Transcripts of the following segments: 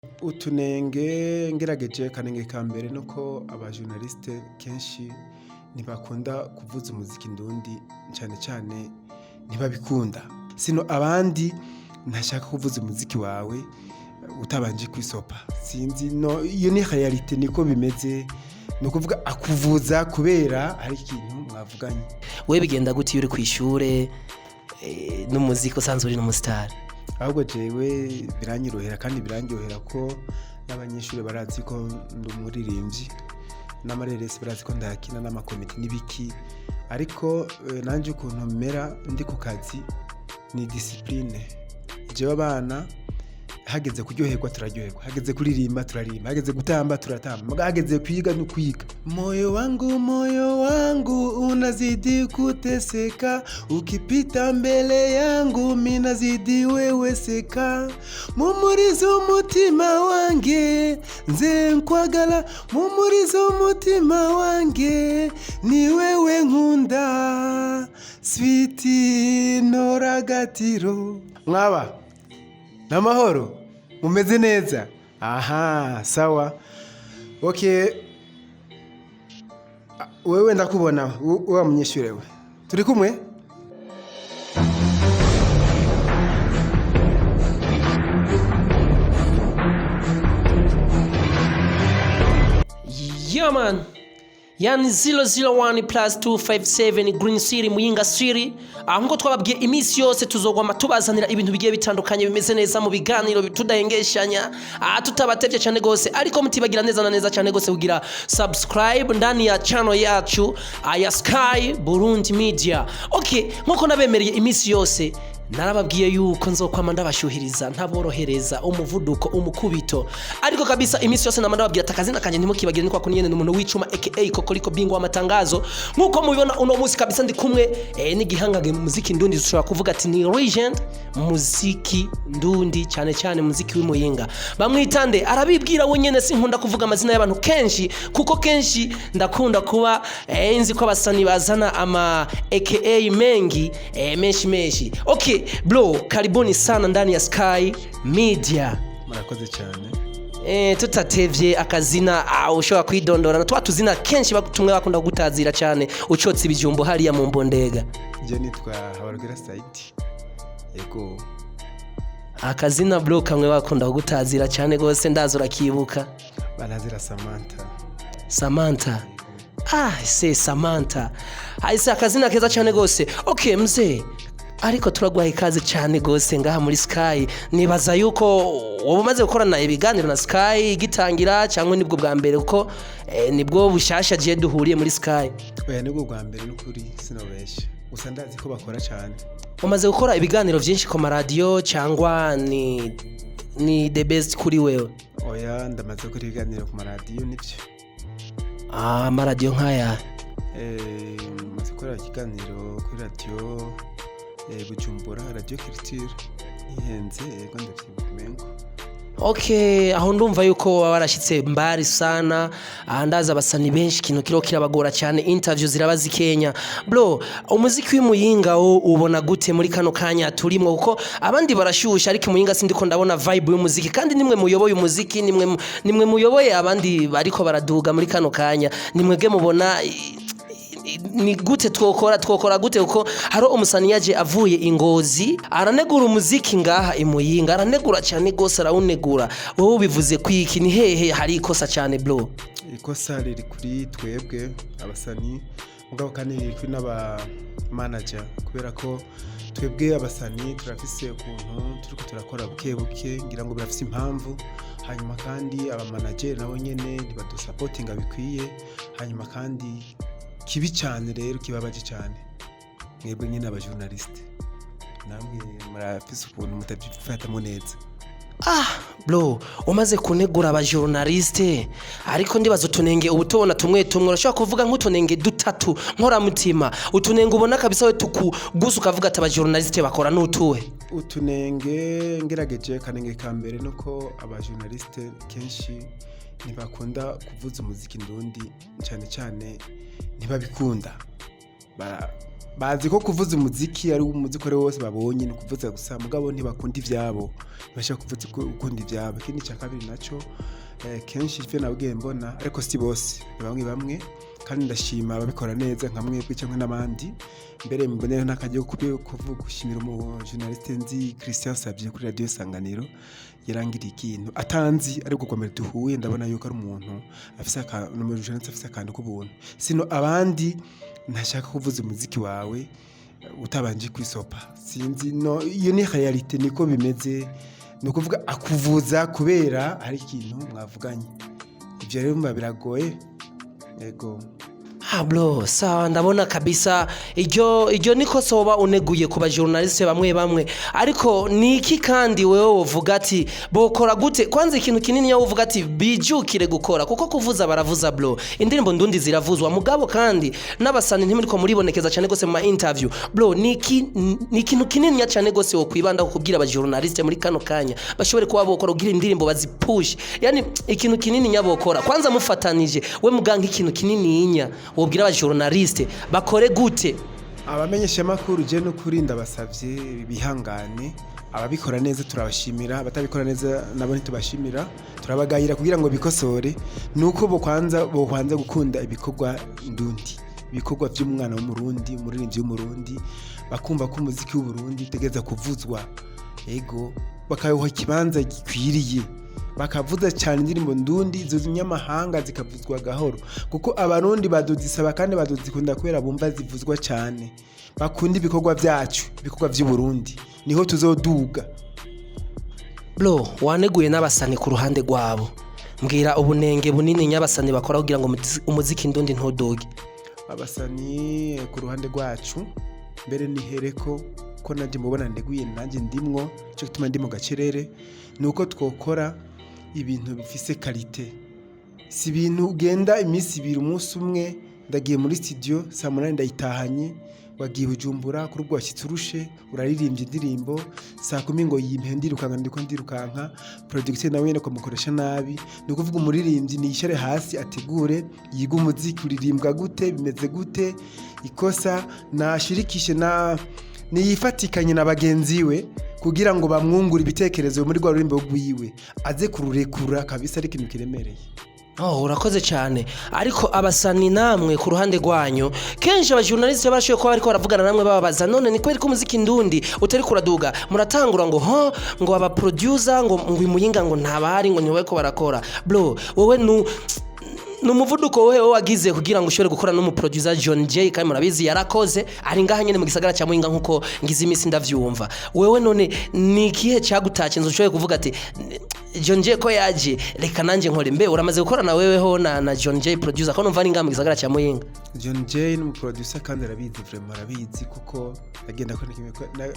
Utunenge ngerageje kanenge ka mbere nuko abajournaliste kenshi ntibakunda kuvuza umuziki ndundi cyane cyane ntibabikunda. Sino abandi ntashaka kuvuza umuziki wawe utabanje kwisopa. Sinzi no iyo ni reality niko bimeze. No kuvuga akuvuza kubera ari ikintu mwavuganye. We bigenda gute uri kwishure n'umuziki usanzwe uri n'umustar? Ahubwo jewe biranyirohera kandi birangyohera ko n'abanyeshuri barazi ko ndumuririmvyi n'amareresi barazi ko ndakina n'amakomite n'ibiki, ariko nanje ukuntu mera ndi ku kazi ni discipline. Jewe abana hageze kuryoherwa turaryoherwa, hageze kuririmba turaririmba, hageze gutamba turatamba, hageze kwiga no kwiga. Moyo wangu unazidi kuteseka, ukipita mbele yangu minazidi weweseka. Mumurizo umutima wange nze nkwagala, mumurizo umutima wange ni wewe nkunda, sweetie noragatiro. Mwaba namahoro mumeze neza? Aha, sawa. Okay, wewe ndakubona uwa munyeshure we, turi kumwe? Yeah man, yani 001 plus 257 Green City Muyinga City. Ahungo twababwiye imisi yose tuzogwama tubazanira ibintu bigiye bitandukanye bimeze neza mu biganiro bitudahengeshanya, tutabatevye cyane gose, ariko mutibagira neza na neza cyane gose kugira subscribe ndani ya channel yacu ya Sky Burundi Media. Okay, nkuko nabemereye imisi yose narababwiye yuko nzokwama ndabashuhiriza ntaborohereza umuvuduko umukubito, ariko kabisa imisi yose namanda babwira takazina kanje ntimukibagire niko akonyene n'umuntu wicuma aka Kokoriko bingwa amatangazo. Nkuko mubibona uno musi kabisa ndi kumwe n'igihangage mu muziki ndundi, dushobora kuvuga ati ni legend muziki ndundi cyane cyane muziki w'Imuyinga. Bamwitande arabibwira wenyene, sinkunda kuvuga amazina y'abantu kenshi kuko kenshi ndakunda kuba nzi ko abasani bazana ama aka mengi menshi. Okay bro, karibuni sana ndani ya Sky Media. Murakoze cyane. Tutatevye akazina ushobora kwidondora na twatuzina kenshi batumwe bakunda gutazira cyane ucotse ibijumbo hariya mu Mbondega. Je nitwa Habarugera Side. Yego. Akazina bro kamwe bakunda gutazira cyane gose ndazura kibuka. Banazira Samantha. Samantha. Samantha. Haise akazina keza cyane gose. Okay mzee, ariko turagwaye ikaze cyane gose ngaha muri Sky. Nibaza yuko ubumaze gukorana ibiganiro na Sky gitangira cyangwa nibwo bwa mbere uko nibwo bushasha je duhuriye muri Sky? Oya nibwo bwa mbere n'ukuri sinobesha. Gusa ndazi ko bakora cyane. Umaze gukora ibiganiro byinshi ku radio cyangwa ni the best kuri wewe? Oya ndamaze gukora ibiganiro ku radio nivyo. Amaradio nkaya? Maze gukora ikiganiro kuri radio Bujumbura, Radio Culture ihenze ego ndavyibumengo. Okay, aho ndumva yuko warashitse mbari sana, ndaza abasani benshi kino kiro kirabagora cyane, interview zirabazi Kenya. Bro, umuziki w'Imuyinga ubona gute muri kano kanya turimo? Kuko abandi barashusha ariko Imuyinga sindiko ndabona vibe y'umuziki, kandi nimwe muyoboye umuziki, nimwe muyoboye abandi bariko baraduga muri kano kanya, nimwege mubona ni gute twokora gute uko haro umusani yaje avuye Ingozi aranegura umuziki ngaha Imuyinga, aranegura cyane gose arawunegura. Wowe bivuze kwiki, ni hehe hari ikosa cyane bro? Ikosa riri kuri twebwe abasani, mugabo kandi riri kuri n'aba manager, kubera ko twebwe abasani turafise ukuntu turiko turakora buke ngira ngo birafise impamvu. Hanyuma kandi aba manager nabo nyene ntibadusupportinga bikwiye. Hanyuma kandi kibi cyane rero kibabaje cyane mwebwe nyine abajournaliste, namwe murafise ukuntu mutabyifata neza. Bro, umaze kunegura abajournaliste, ariko ndibaza utunenge ubutobona tumwe urashobora kuvuga nk'utunenge dutatu nkora mutima, utunenge ubona kabisa we gusa ukavuga ati abajournaliste bakora n'utuwe? Utunenge ngerageje kanenge ka mbere nuko abajournaliste kenshi ntibakunda kuvuza umuziki ndundi cyane cyane ntibabikunda. bazi ko kuvuza umuziki ari umuziki ari wose babonye ni kuvuza gusa mugabo ntibakunda ivyabo bashaka kuvuza ukunda ivyabo. Ikindi cya kabiri naco kenshi ivyo nabwiye mbona ariko si bose bamwe kandi ndashima babikora neza nka mwebwe cyangwa n'abandi. Mbere mbonera n'akajyo kuvuga gushimira umu journaliste nzi Christian Savye kuri radio Sanganiro yarangira ikintu atanzi ari gukomera duhuye ndabona yuko ari umuntu afise akantu journaliste afise akantu k'ubuntu. Sino abandi ntashaka kuvuza umuziki wawe utabanje kwisopa sinzi no iyo ni realite niko bimeze no kuvuga akuvuza kubera hari ikintu mwavuganye. Ivyo rero mba biragoye yego. Bro, sawa ndabona kabisa iryo niko soba uneguye kuba journaliste bamwe ariko niki kandi wewe uvuga ati bokora gute kwanza ikintu kinini yawe uvuga ati bijukire gukora kuko kuvuza baravuza bro indirimbo ndundi ziravuzwa mugabo kandi n'abasani ntimuriko muribonekeza cyane gose mu interview bro niki ikintu kinini cyane gose wo kwibanda kukubwira aba journaliste muri kano kanya bashobore kuba bokora ugira indirimbo bazipush yani ikintu kinini nyabokora kwanza mufatanije we muganga ikintu kinini inya wobwira aba journaliste bakore gute. Abamenyesha makuru je no kurinda basavye bihangane ababikora neza turabashimira abatabikora neza nabo ntitubashimira turabagayira kugira ngo bikosore nuko bo kwanza gukunda ibikorwa ndundi ibikorwa by'umwana w'umurundi umuririmbyi w'umurundi bakumva ko umuziki w'uburundi tegeza kuvuzwa ego bakayuha kibanza gikwiriye bakavuza cyane indirimbo ndundi zo nyamahanga zikavuzwa gahoro kuko abarundi badozisaba kandi badozikunda kubera bumva zivuzwa cyane bakunda ibikorwa byacu ibikorwa by'uburundi niho tuzoduga. Bro waneguye n'abasani ku ruhande rwabo mbwira ubunenge bunini nyabasani bakora kugira ngo umuziki ndundi ntodoge. Abasani ku ruhande rwacu mbere nihereko ko nanje mubona ndeguye nanjye ndimwo cyo gituma ndi mu gacerere nuko twokora ibintu bifise qualité si ibintu ugenda iminsi 2 umunsi umwe ndagiye muri studio saa 8 ndayitahanye wagiye Bujumbura kuri ubwo washyitse urushe uraririmbye indirimbo saa 10 ngo yimpe ndirukanka producteur nawe ko mukoresha nabi ni kuvuga umuririmbyi niyishare hasi ategure yiga umuziki uririmbwa gute bimeze gute ikosa nashirikishe niyifatikanye na bagenzi we kugira ngo bamwungure ibitekerezo muri rwa rurimbo rwiwe aze kururekura kabisa ari ikintu kiremereye. Urakoze cyane ariko abasani namwe ku ruhande rwanyu kenshi aba journaliste bashoye ko bariko baravugana namwe bababaza none ni kweri ko umuziki ndundi utari kuraduga muratangura ngo aba producer ngo imuyinga ngo ntabari ngo nyobe ko barakora bro wowe numuvuduko wewe wagize kugira ngo ushobore gukora no mu producer John J kandi murabizi yarakoze ari ngaha nyene mu gisagara cya Muyinga nkuko ngize imisi ndavyumva wewe none ni kihe cyagutace nzo kuvuga ati John J ko yaje reka nanje nkore mbe uramaze gukora na weweho na John J producer ko numva ari ngaha mu gisagara cya Muyinga. John J ni mu producer kandi arabizi vraiment arabizi kuko agenda ko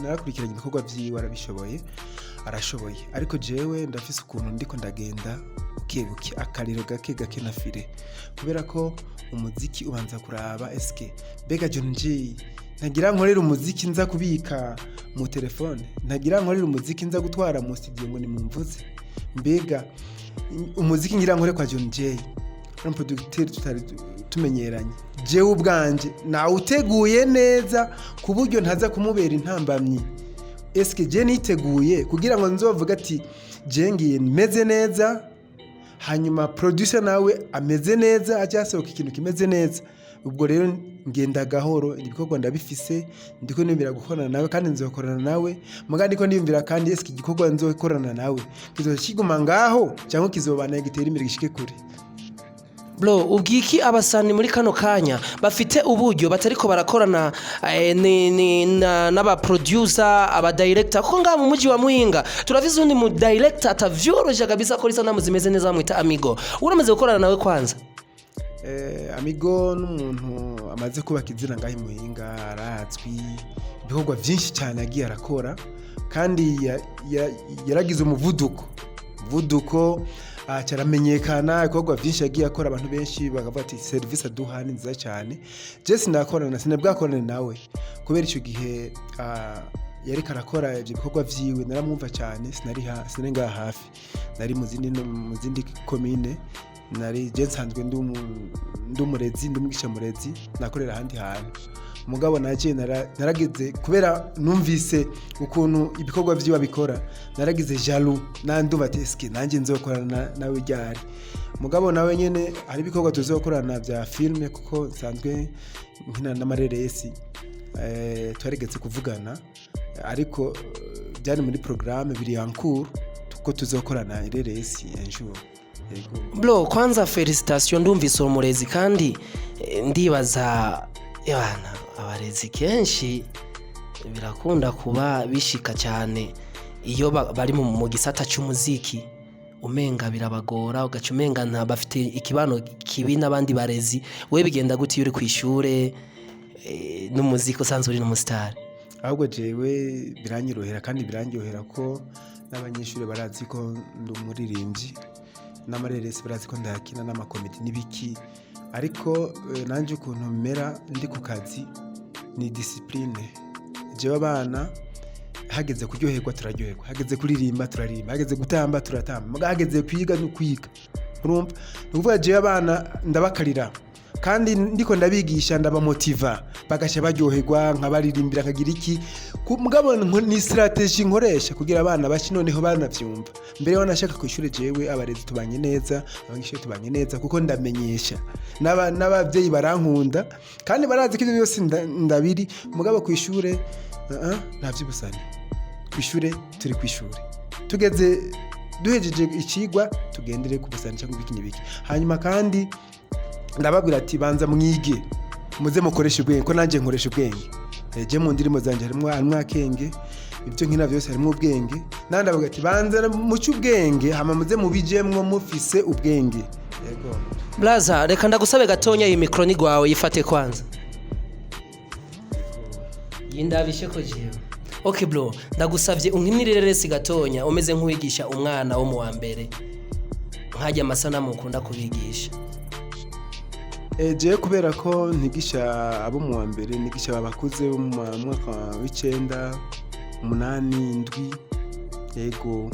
narakurikiranye ibikorwa byiwe arabishoboye arashoboye ariko jewe ndafise ukuntu ndiko ndagenda buke akariro gake na fire kubera ko umuziki ubanza kuraba eske bega John J ntagira nkorera umuziki nza kubika mu telefone ntagira nkorera umuziki nza gutwara mu studio ngo ni mumvuze mbega umuziki ngira nkore kwa John J producteur tutari tumenyeranye jewe ubwanje na uteguye neza ku buryo ntaza kumubera intambamyi eske je niteguye kugira ngo nzovuga ati je ngiye meze neza hanyuma producer nawe ameze neza ajasohoka ikintu kimeze neza ubwo rero ngenda gahoro ibikorwa ndabifise ndiko nibira gukorana nawe kandi nzokorana nawe muga ndiko niyumvira kandi eske igikorwa nzokorana nawe kizoshiguma ngaho cyangwa kizobana gitera imbere gishike kure. Bro ubwiki abasani muri kano kanya bafite uburyo batariko barakorana n'aba producer aba director kuko ngaha mu muji wa Muyinga turavize undi mu director atavyoroje kabisa ko risana muzimeze neza bamwita Amigo uramaze gukorana nawe kwanza. Amigo n'umuntu amaze kubaka izina ngaho Muyinga arazwi ibikorwa byinshi cyane agiye arakora kandi yaragize umuvuduko cyaramenyekana ibikorwa byinshi yagiye akora abantu benshi bakavuga ati service aduha ni nziza cyane je sinakorana sinabwakorana nawe kubera icyo gihe yari karakora ibyo bikorwa vyiwe naramwumva cyane sinari ngaha hafi nari mu zindi commune nari je nsanzwe ndumurezi ndumwigisha murezi nakorera ahandi hantu mugabo naje naragize kubera numvise ukuntu ibikorwa vyiwe bikora naragize jaloux nandumva teske nanje nzokorana nawe ryari mugabo nawe nyene ari ibikorwa tuzokorana vya filme kuko nsanzwe nkina n'amareresi twarigeze kuvugana ariko byari muri programme biri ankuru tuko tuzokorana ireresi enjour. Bro, kwanza felicitation ndumvise umurezi kandi ndibaza yana abarezi kenshi birakunda kuba bishika cyane iyo bari mu gisata cy'umuziki umenga birabagora ugacumenga nta bafite ikibano kibi n'abandi barezi we bigenda gute uri kwishure n'umuziki usanzwe uri n'umustar. Ahubwo jewe biranyirohera kandi birangyohera ko n'abanyeshuri barazi ko ndi umuririmbyi n'amareresi barazi ko ndakina n'amakomedi n'ibiki ariko nanje ukuntu mera ndi ku kazi ni discipline jewe abana hageze kuryoherwa turaryoherwa hageze kuririmba turaririmba hageze gutamba turatamba hageze kwiga no kwiga urumva nuvuga jewe abana ndabakarira kandi ndiko ndabigisha ndabamotiva bagasha baryoherwa nkabaririmbira kagira iki mugabo ni strategy nkoresha kugira abana bashi noneho banavyumva mbere wanashaka kwishura jewe abarezi tubanye neza abangishe tubanye neza kuko ndamenyesha n'abavyeyi barankunda kandi barazi ko byose ndabiri mugabo kwishure ntavyibusane kwishure turi kwishure tugeze duhejeje ikigwa tugendere ku busane cyangwa ibiki n'ibiki hanyuma kandi ndababwira ati banza mwige muze mukoresha ubwenge ko nanje nkoresha ubwenge je mu ndirimo zanje harimo akenge ibyo nkina byose harimo ubwenge nandi avuga ati banza mucu ubwenge hama muze mubijemwo mufise ubwenge. Yego Blaza, reka ndagusabe gatonya iyi micro ni gwawe yifate kwanza yindabishe ko jewe. Okay bro, ndagusavye unkinirire resi gatonya umeze nk'uwigisha umwana wo mu wa mbere nkajya amasana mukunda kubigisha. Je kubera ko ntigisha abo mu wa mbere nigisha abakuze mu mwaka w'9 8 7 yego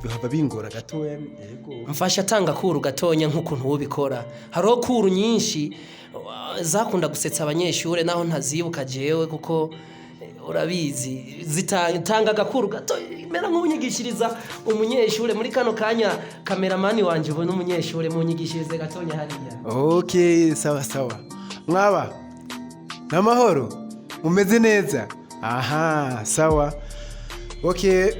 bihava bingora gatoya. Yego mfasha tanga kuru gatonya nk'ukuntu wobikora haro kuru nyinshi zakunda gusetsa abanyeshure naho ntazibuka jewe kuko urabizi zitanga gakuru gato mera nk'unyigishiriza umunyeshure muri kano kanya kameramani wanje ubona umunyeshure munyigishirize gatonya hariya. Okay sawa mwaba namahoro mumeze neza aha sawa. Okay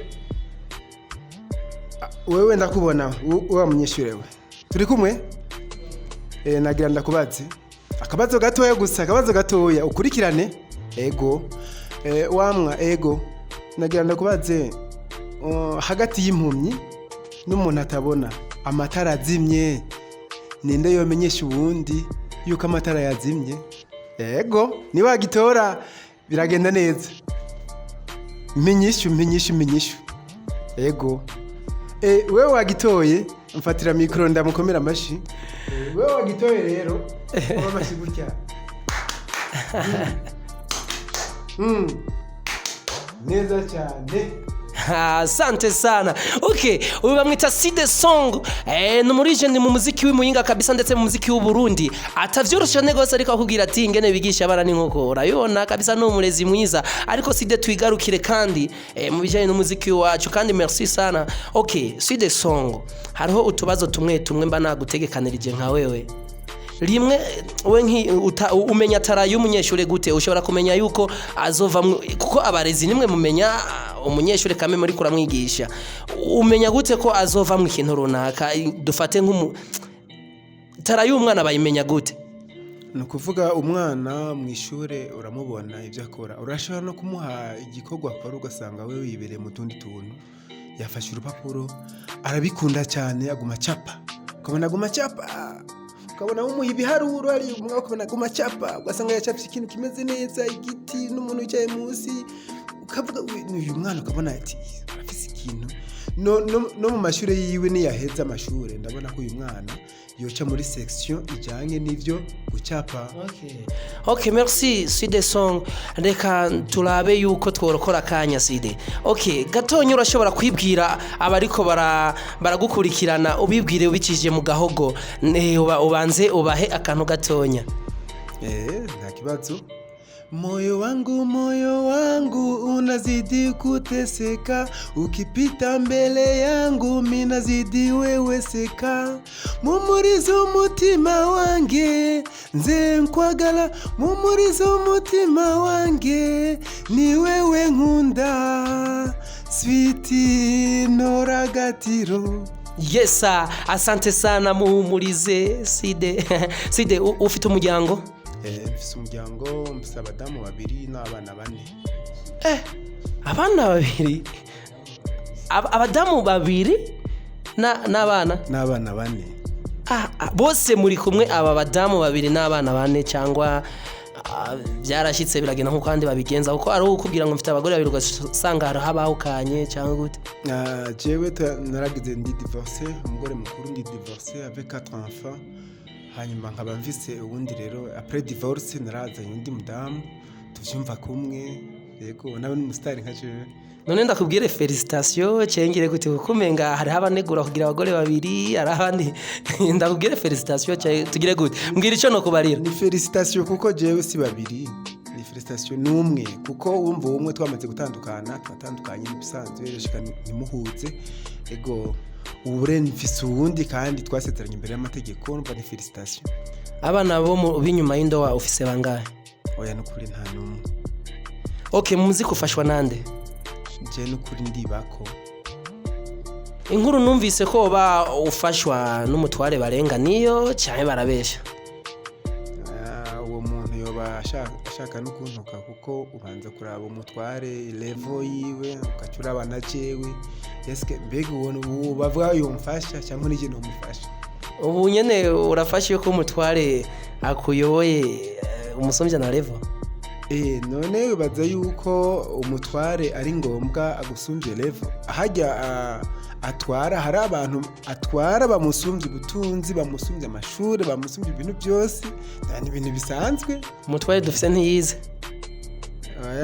wewe ndakubona uwa munyeshure we turi kumwe nagira ndakubaze akabazo gatoya gusa akabazo gatoya ukurikirane. Ego wamwa ego nagira ndakubaze hagati y'impumyi n'umuntu atabona amatara azimye ninde yomenyesha ubundi yuko amatara yazimye? Ego ni wagitora biragenda neza menyishu. Ego wewe wagitoye mfatira mikro ndamukomera amashi. Wewe wagitoye rero amashi gutya neza cyane. Asante sana. Okay, uyu bamwita SIDE SONG n'umurije ni mu muziki w'imuyinga kabisa ndetse mu muziki w'Uburundi atavyorosha negose ariko akubwira ati ngene bigisha abana n'inkoko urayibona kabisa no umurezi mwiza ariko SIDE twigarukire kandi mu bijanye n'umuziki wacu kandi merci sana. Okay, SIDE SONG hariho utubazo tumwe mba nagutegekanirije nka wewe rimwe we umenya tara y'umunyeshure gute ushobora kumenya yuko azova kuko abarezi nimwe mumenya umunyeshure kame muri kuramwigisha umenya gute ko azova mu kintu runaka dufate tara y'umwana bayimenya gute? Nukuvuga umwana mu ishure uramubona ivyo akora urashobora no kumuha igikorwa akora ugasanga we wibereye mu tundi tuntu yafashe urupapuro arabikunda cyane aguma chapa ukabona umuha ibiharuro ari ukabona aguma chapa ugasanga yacapye ikintu kimeze neza igiti n'umuntu wicaye munsi ukavuga uyu mwana ukabona ati afise ikintu no mu mashure yiwe ni yaheza amashure ndabona ko uyu mwana yoca muri section ijanye n'ivyo gucapa. Okay merci SIDE SONG reka turabe yuko tworokora kanya SIDE. Okay gatonyo urashobora kwibwira abariko baragukurikirana ubibwire ubikije mu gahogo ubanze ubahe akantu gatonya. Nta kibazo Moyo wangu unazidi kuteseka, ukipita mbele yangu minazidi weweseka. Mumuriza umutima wange nze nkwagala, mumuriza umutima wange ni wewe nkunda, switi noragatiro. Yesa, asante sana muhumurize Side. Side, ufite umuryango? Mfise umuryango, mfise abadamu 2 n'abana 4. Abana 2? Abadamu 2 n'abana 4. Bose muri kumwe aba badamu 2 n'abana 4 cyangwa byarashitse biragenda nko kandi babigenza kuko ari ukubwira ngo mfite abagore 2 ugasanga habahukanye cyangwa gute? Jewe naragize ndi divorce, umugore mukuru ndi divorce avec 4 enfants. Hanyuma nkaba mvise ubundi rero après divorce narazanye undi mudamu tuvyumva kumwe. Yego nawe n'umustar nka jewe. None ndakubwire felicitation cyengire gute kumenga hari abanegura kugira abagore 2 ari abandi ndakubwire felicitation tugire gute mbwira ico no kubarira. Ni felicitation kuko jewe si 2, ni felicitation n'umwe kuko wumva umwe twamaze gutandukana twatandukanye n'ibisanzwe reshika nimuhuze. Ego ubure mfise uwundi kandi twasezeranye imbere y'amategeko, numva ni felicitation. Abana bo binyuma y'indowa ufise bangahe? Oya nukuri nta numwe. Okay, muziki ufashwa nande? Je nukuri ndibako. Inkuru numvise ko ba ufashwa n'umutware barenga niyo cyane barabesha. Uwo muntu yoba ashaka no kuntuka kuko ubanza kuraba umutware level yiwe ukacura abana jewe. Eske mbega uwo bavuga yomfasha cyangwa nije no mufasha? Ubu nyene urafashe ko umutware akuyoboye umusomvya na level? None wibaza yuko umutware ari ngombwa agusumvye level? Hajya atwara hari abantu atwara bamusumvye ubutunzi, bamusumvye amashuri, bamusumvye ibintu byose, ni ibintu bisanzwe. Umutware dufise ntiyize?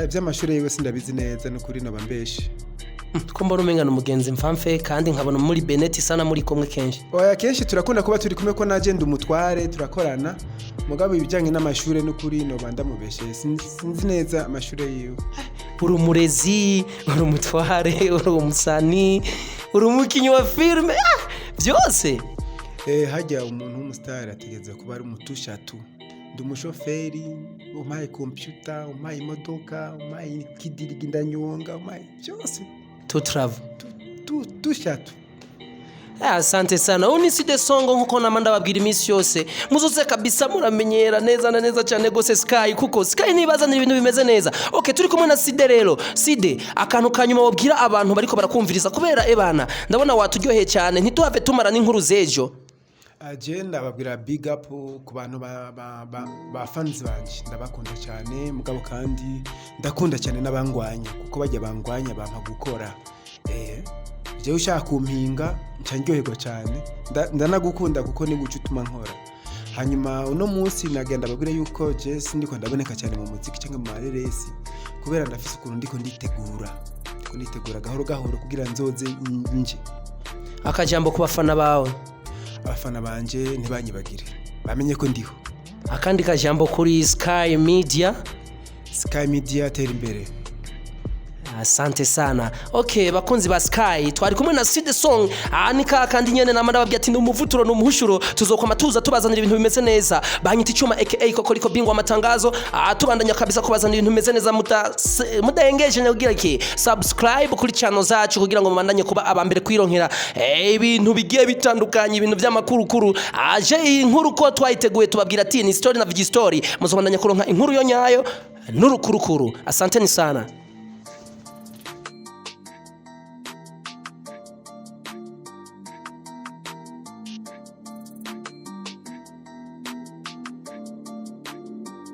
By'amashuri yiwe sindabizi neza no kuri no bambeshe. Ko mbona umengana umugenzi mfamfe kandi nkabona muri Benet sana muri kumwe kenshi. Oya kenshi turakunda kuba turi kumwe ko naje ndumutware turakorana. Mugabo ibijyanye n'amashure no kuri no banda mubeshe sinzi neza amashure yiwe. Uri umurezi, uri umutware, uri umusani, uri umukinyi wa filme, byose. Hajya umuntu w'umustar ategeza kuba ari umutushatu. Ndi umushoferi, umpaye computer, umpaye imodoka, umpaye kidirigi ndanyonga, umpaye byose. To travel. Tushatu. Asante sana. Uni SIDE SONG nkuko namanda babwira imisi yose. Muzuze kabisa muramenyera neza na neza cyane gose Sky kuko Sky nibazana ibintu bimeze neza. Okay, turi kumwe na Side rero. Side, akantu kanyuma wabwira abantu bariko barakumviriza kubera ebana ndabona waturyoheye cyane ntituhave tumara n'inkuru zejo. Agenda babwira big up ku bantu ba fans banje, ndabakunda cyane mugabo kandi ndakunda cyane n'abangwanya kuko bajya bangwanya bampa gukora. Je ushaka kumpinga ncyanyoherwa cyane, ndanagukunda kuko ni guca utuma nkora. Hanyuma uno munsi nagenda babwira yuko je sindiko ndaboneka cyane mu muziki cyangwa mu mareresi kubera ndafise ukuntu ndiko nditegura gahoro kugira nzoze nje. Akajambo ku bafana bawe? Abafana banje ntibanyibagire bamenye ko ndiho. Akandi kajambo kuri Sky Media? Sky Media tera imbere. Asante sana. Okay, bakunzi ba Sky twari kumwe na SIDE SONG. Anika kandi nyene namanda babwiye ati ndumuvuturo n'umuhushuro tuzokoma tuza tubazanira ibintu bimeze neza. Banyita Icyuma aka koko liko bingwa amatangazo. Tubandanya kabisa kubazanira ibintu bimeze neza mudahengeje nyagira iki. Subscribe kuri channel zacu kugira ngo mubandanye kuba abambere kwironkera ibintu bigiye bitandukanye, ibintu by'amakurukuru. Aje inkuru ko twayiteguye tubabwira ati ni story na Vijistory. Muzobandanya kuronka inkuru yo nyayo n'urukurukuru. Asante ni sana.